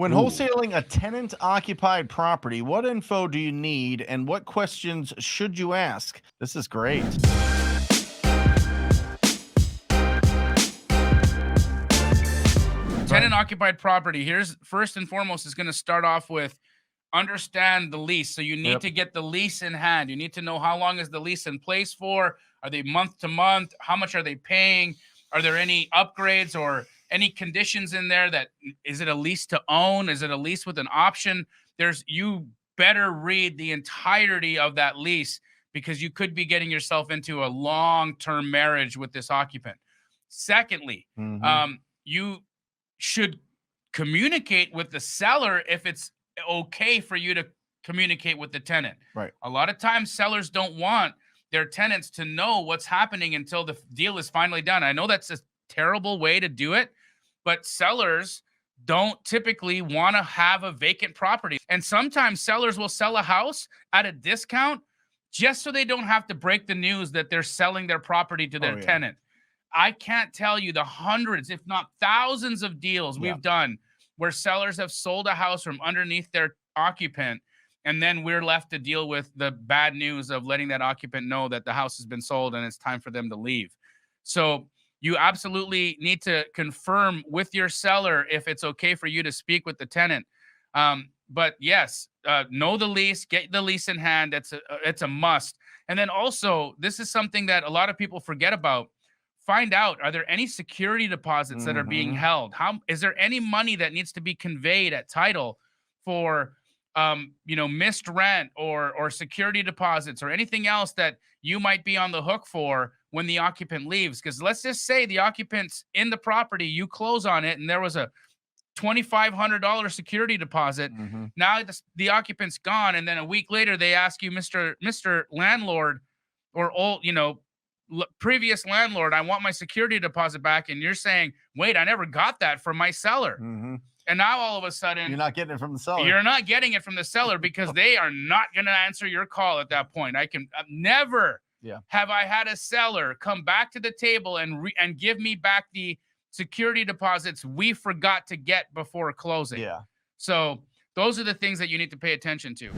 When Ooh. wholesaling a tenant-occupied property, what info do you need and what questions should you ask? This is great. Tenant occupied property. Here's first and foremost is going to start off with understand the lease. So you need to get the lease in hand. You need to know how long is the lease in place for? Are they month to month? How much are they paying? Are there any upgrades or any conditions in there that is it a lease to own? Is it a lease with an option? You better read the entirety of that lease because you could be getting yourself into a long-term marriage with this occupant. Secondly, you should communicate with the seller if it's okay for you to communicate with the tenant. Right. A lot of times sellers don't want their tenants to know what's happening until the deal is finally done. I know that's a terrible way to do it, but sellers don't typically want to have a vacant property. And sometimes sellers will sell a house at a discount just so they don't have to break the news that they're selling their property to their tenant. I can't tell you the hundreds, if not thousands of deals we've done where sellers have sold a house from underneath their occupant, and then we're left to deal with the bad news of letting that occupant know that the house has been sold and it's time for them to leave. So you absolutely need to confirm with your seller if it's okay for you to speak with the tenant. But yes, know the lease, get the lease in hand. It's a must. And then also, this is something that a lot of people forget about. Find out, are there any security deposits that are being held? Is there any money that needs to be conveyed at title for missed rent or security deposits or anything else that you might be on the hook for when the occupant leaves? Because let's just say the occupant's in the property, you close on it, and there was a $2,500 security deposit. Now the occupant's gone, and then a week later they ask you, Mr. Landlord, or previous landlord, I want my security deposit back, and you're saying, wait, I never got that from my seller. And now all of a sudden you're not getting it from the seller. You're not getting it from the seller because they are not going to answer your call at that point. I've never have I had a seller come back to the table and give me back the security deposits we forgot to get before closing. So those are the things that you need to pay attention to.